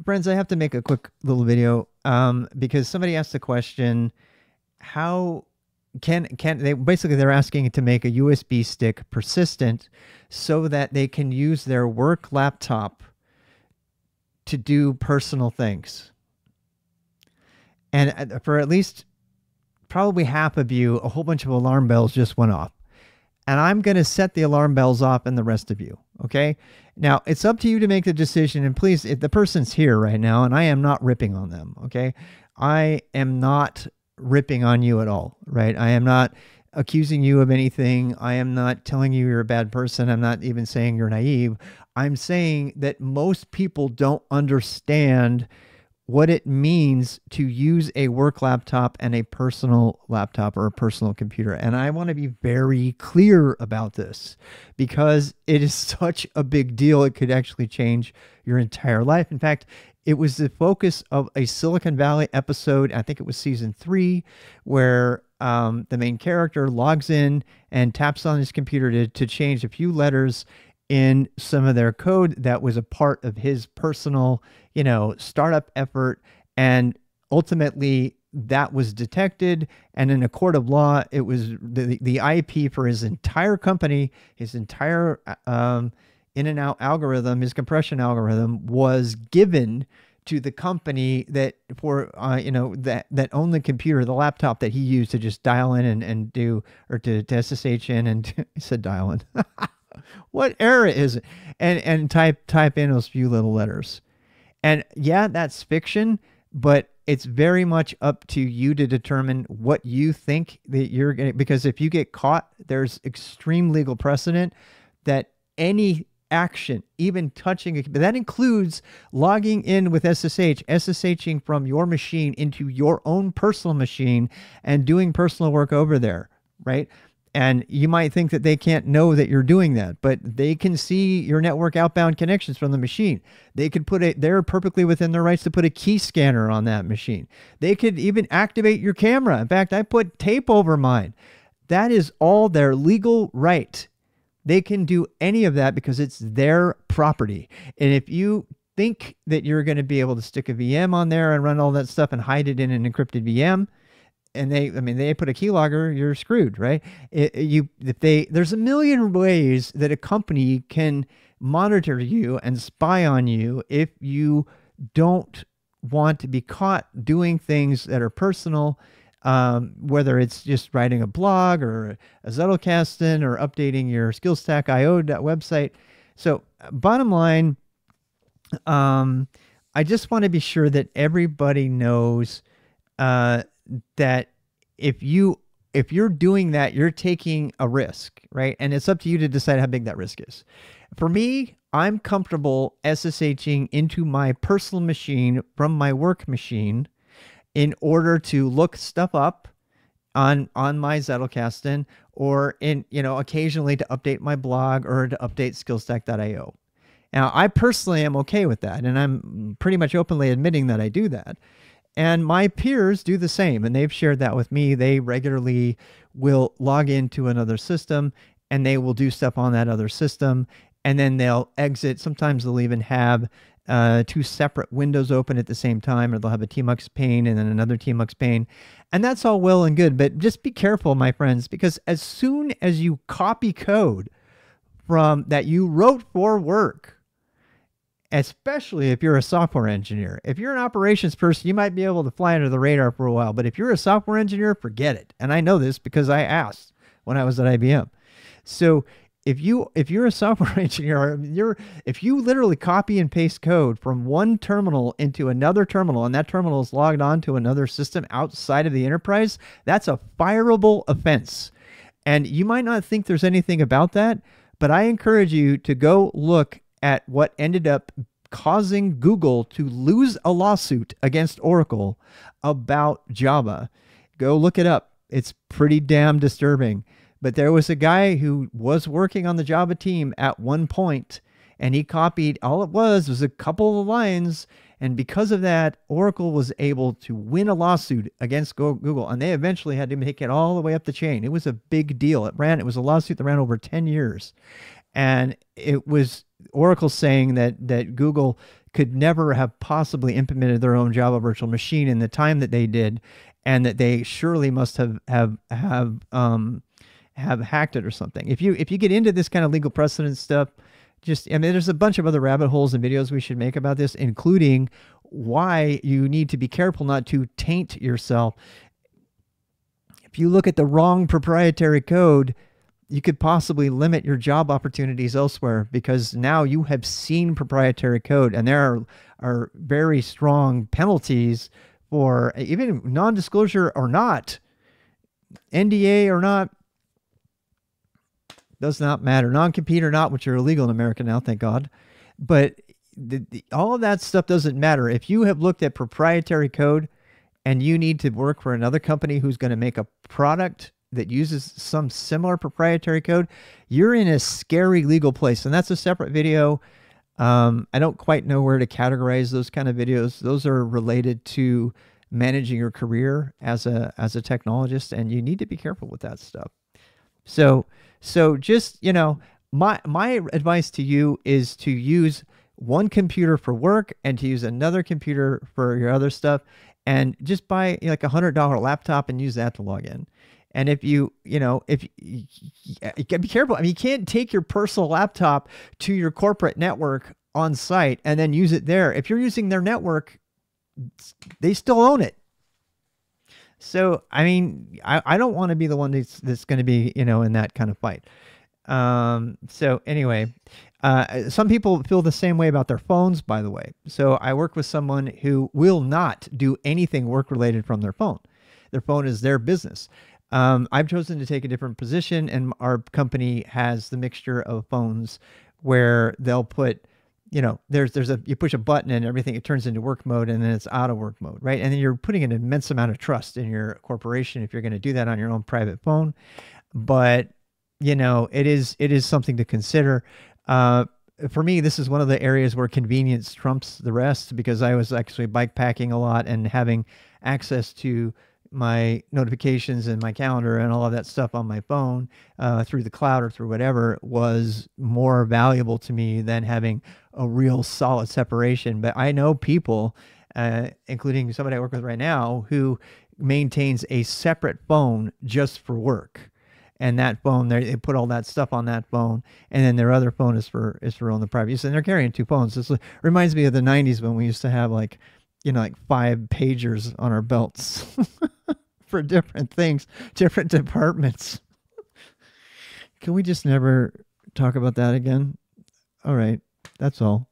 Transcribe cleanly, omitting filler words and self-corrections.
Friends, I have to make a quick little video because somebody asked the question, how can they basically they're asking to make a USB stick persistent so that they can use their work laptop to do personal things. And for at least probably half of you, a whole bunch of alarm bells just went off. And I'm going to set the alarm bells off and the rest of you. Okay. Now it's up to you to make the decision. And please, if the person's here right now, and I am not ripping on them. Okay. I am not ripping on you at all. Right. I am not accusing you of anything. I am not telling you you're a bad person. I'm not even saying you're naive. I'm saying that most people don't understand what it means to use a work laptop and a personal laptop or a personal computer. And I want to be very clear about this because it is such a big deal. It could actually change your entire life. In fact, it was the focus of a Silicon Valley episode. I think it was season 3, where the main character logs in and taps on his computer to change a few letters in some of their code that was a part of his personal, startup effort. And ultimately that was detected. And in a court of law, it was the IP for his entire company, his entire in and out algorithm, his compression algorithm was given to the company that for, that owned the computer, the laptop that he used to just dial in and do, or to SSH in and I said dial in. What era is it? And type in those few little letters. And yeah, that's fiction, but it's very much up to you to determine what you think that you're going to, because if you get caught, there's extreme legal precedent that any action, even touching it, but that includes logging in with SSHing from your machine into your own personal machine and doing personal work over there, right? And you might think that they can't know that you're doing that, but they can see your network outbound connections from the machine. They could they're perfectly within their rights to put a key scanner on that machine. They could even activate your camera. In fact, I put tape over mine. That is all their legal right. They can do any of that because it's their property. And if you think that you're going to be able to stick a VM on there and run all that stuff and hide it in an encrypted VM, and they put a keylogger, you're screwed, right? There's a million ways that a company can monitor you and spy on you if you don't want to be caught doing things that are personal, whether it's just writing a blog or a Zettelkasten or updating your SkillStack.io website. So bottom line, I just want to be sure that everybody knows that if you're doing that, you're taking a risk, right? And it's up to you to decide how big that risk is. For me, I'm comfortable SSHing into my personal machine from my work machine in order to look stuff up on my Zettelkasten, or occasionally to update my blog or to update skillstack.io. Now, I personally am okay with that, and I'm pretty much openly admitting that I do that. And my peers do the same, and they've shared that with me. They regularly will log into another system, and they will do stuff on that other system, and then they'll exit. Sometimes they'll even have 2 separate windows open at the same time, or they'll have a tmux pane and then another tmux pane. And that's all well and good, but just be careful, my friends, because as soon as you copy code from that you wrote for work, especially if you're a software engineer. If you're an operations person, you might be able to fly under the radar for a while, but if you're a software engineer, forget it. And I know this because I asked when I was at IBM. So if you're a software engineer, if you literally copy and paste code from one terminal into another terminal, and that terminal is logged on to another system outside of the enterprise, that's a fireable offense. And you might not think there's anything about that, but I encourage you to go look at what ended up causing Google to lose a lawsuit against Oracle about Java. Go look it up. It's pretty damn disturbing. But there was a guy who was working on the Java team at one point, and he copied, all it was a couple of lines. And because of that, Oracle was able to win a lawsuit against Google, and they eventually had to make it all the way up the chain. It was a big deal. It was a lawsuit that ran over 10 years. And it was Oracle saying that Google could never have possibly implemented their own Java virtual machine in the time that they did, and that they surely must have hacked it or something. If you get into this kind of legal precedent stuff, just, I mean, there's a bunch of other rabbit holes and videos we should make about this, including why you need to be careful not to taint yourself. If you look at the wrong proprietary code, you could possibly limit your job opportunities elsewhere, because now you have seen proprietary code, and there are very strong penalties for even non-disclosure or not, NDA or not, does not matter, non-compete or not, which are illegal in America now, thank God. But all of that stuff doesn't matter. If you have looked at proprietary code and you need to work for another company who's going to make a product that uses some similar proprietary code, you're in a scary legal place. And that's a separate video. I don't quite know where to categorize those kind of videos. Those are related to managing your career as a technologist, and you need to be careful with that stuff. So just, you know, my advice to you is to use one computer for work and to use another computer for your other stuff, and just buy like $100 laptop and use that to log in. And if you gotta be careful. I mean, you can't take your personal laptop to your corporate network on site and then use it there. If you're using their network, they still own it. So, I mean, I don't want to be the one that's going to be, you know, in that kind of fight. So anyway, some people feel the same way about their phones, by the way. So I work with someone who will not do anything work related from their phone. Their phone is their business. I've chosen to take a different position, and our company has the mixture of phones where they'll put, you know, you push a button and everything, it turns into work mode, and then it's out of work mode, right? And then you're putting an immense amount of trust in your corporation if you're going to do that on your own private phone. But, you know, it is something to consider. For me, this is one of the areas where convenience trumps the rest, because I was actually bike packing a lot, and having access to my notifications and my calendar and all of that stuff on my phone through the cloud or through whatever was more valuable to me than having a real solid separation. But I know people, including somebody I work with right now, who maintains a separate phone just for work. And that phone, they put all that stuff on that phone, and then their other phone is for on the private use. And they're carrying two phones. This reminds me of the 90s when we used to have like 5 pagers on our belts for different things, different departments. Can we just never talk about that again? All right. That's all.